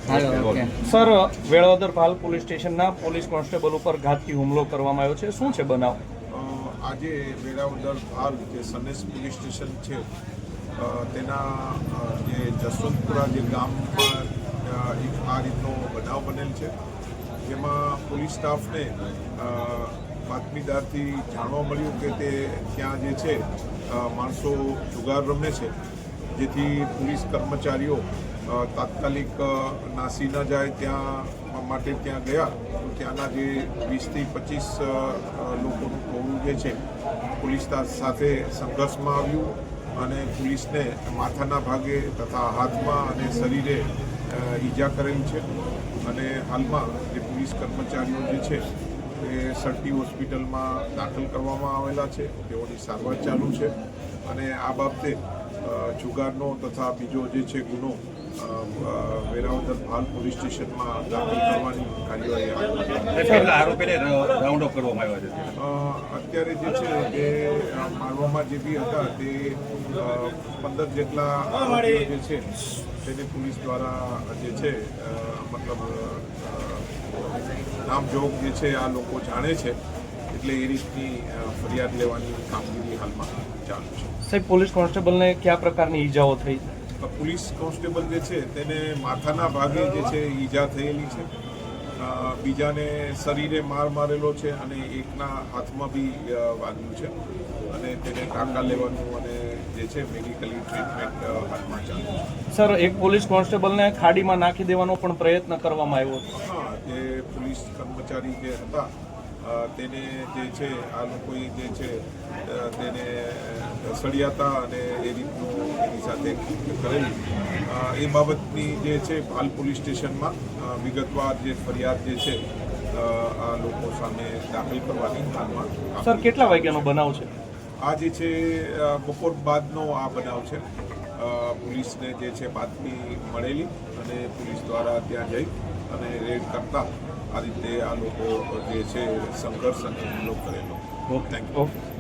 Sir, Velavadar ભાલ police સ્ટેશનના police constable ઉપર ઘાતકી હુમલો કરવામાં આવ્યો છે. શું છે બનાવ? આજે વેળાવદર ભાલ જે સનેસ પોલીસ સ્ટેશન છે તેના જે જસવંતપુરા જે ગામમાં એક આ રીતનો બનાવ બનેલ છે, જેમાં પોલીસ સ્ટાફને બાતમીદારથી જાણવા મળ્યું કે તે ત્યાં જે છે માણસો જુગાર રમે છે, જેથી પોલીસ કર્મચારીઓ તાત્કાલિક નાસી ન જાય ત્યાં માટે ત્યાં ગયા. તો ત્યાંના જે 20થી 25 લોકોનું ટોળું જે છે પોલીસ સાથે સંઘર્ષમાં આવ્યું અને પોલીસને માથાના ભાગે તથા હાથમાં અને શરીરે ઈજા કરેલ છે. અને હાલમાં જે પોલીસ કર્મચારીઓ જે છે એ સરટી હોસ્પિટલમાં દાખલ કરવામાં આવેલા છે, તેઓની સારવાર ચાલુ છે. અને આ બાબતે જુગારનો તથા બીજો જે છે ગુનો વેરાવદર ભાલ પોલીસ સ્ટેશનમાં દાખલ કરવાની કાર્યવાહી આરોપીને રાઉન્ડ અપ કરવામાં આવ્યા છે. અત્યારે જે છે તે મારવામાં જે બી હતા તે 15 જેટલા આરોપીઓ જે છે તેને પોલીસ દ્વારા જે છે મતલબ નામજોગ જે છે આ લોકો જાણે છે, એટલે એ રીતની ફરિયાદ લેવાની કામગીરી હાલમાં ચાલુ છે. સાહેબ, પોલીસ કોન્સ્ટેબલને કયા પ્રકારની ઈજાઓ થઈ? પોલીસ કોન્સ્ટેબલ જે છે તેને માથાના ભાગે જે છે ઈજા થયેલી છે, બીજાને શરીરે માર મારેલો છે અને એકના હાથમાં બી વાગ્યું છે અને તેને ટાંકા લેવાનું અને જે છે મેડિકલી ટ્રીટમેન્ટ હાથમાં ચાલુ છે. સર, એક પોલીસ કોન્સ્ટેબલને ખાડીમાં નાખી દેવાનો પણ પ્રયત્ન કરવામાં આવ્યો હતો. હા, જે પોલીસ કર્મચારી જે હતા તેને જે છે આ લોકોએ જે છે તેને સળિયા હતા અને એ રીતનું એની સાથે કરેલી એ બાબતની જે છે ભાલ પોલીસ સ્ટેશનમાં વિગતવાર જે ફરિયાદ જે છે આ લોકો સામે દાખલ કરવાની હાલમાં. સર, કેટલા વાગ્યાનો બનાવ છે? આ જે છે બપોર બાદનો આ બનાવ છે. પોલીસને જે છે બાતમી મળેલી અને પોલીસ દ્વારા ત્યાં જઈ અને રેડ કરતા આ રીતે આ લોકો જે છે સંઘર્ષ અને હુમલો કરેલો. Okay, thank you. ઓકે.